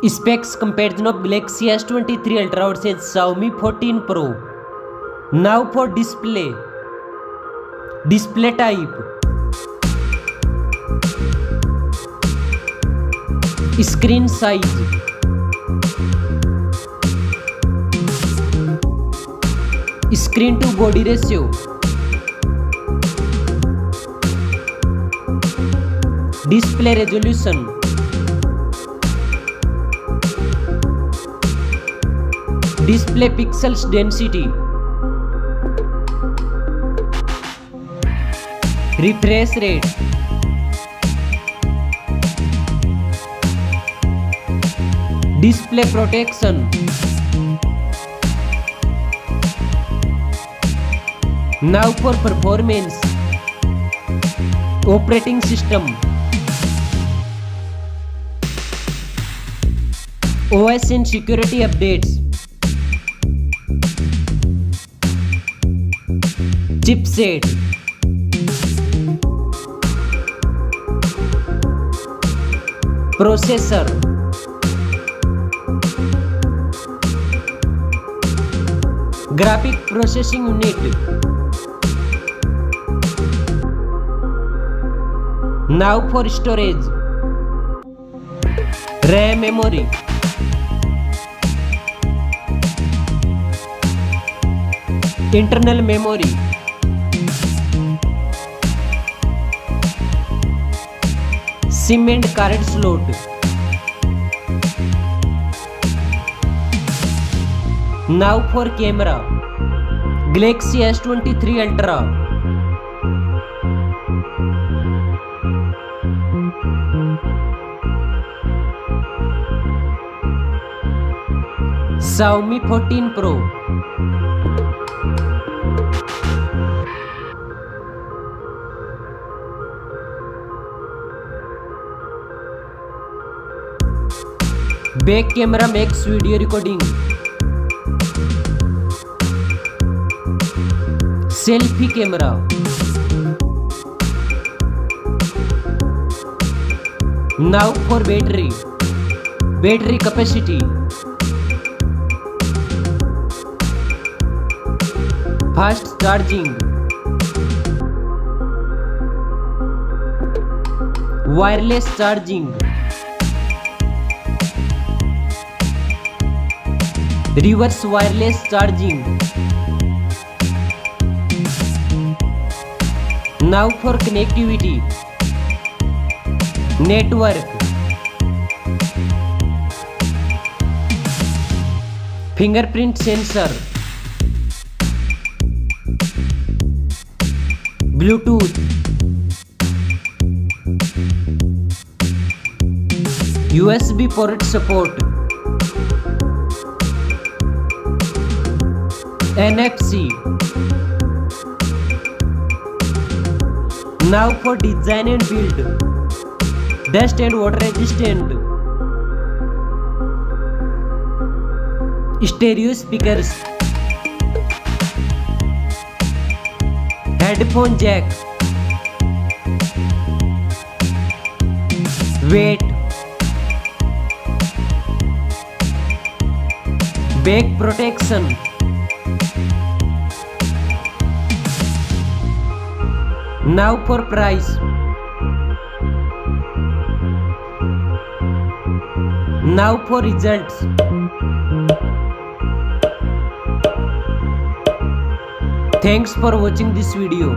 Specs comparison of Galaxy S23 Ultra versus Xiaomi 14 Pro. Now for display type, screen size, screen to body ratio, display resolution, display pixels density, refresh rate, display protection. Now for performance, operating system, OS and security updates, chipset, processor, graphic processing unit. Now for storage, RAM memory, internal memory, SIM and card slot. Now for camera, Galaxy S23 Ultra. Xiaomi 14 Pro. Back camera makes video recording. Selfie camera. Now for battery capacity, fast charging, wireless charging, reverse wireless charging. Now for connectivity, network, fingerprint sensor, Bluetooth, USB port support, NFC. Now for design and build, dust and water resistant, stereo speakers, headphone jack, weight, back protection. Now for price, now for results. Thanks for watching this video.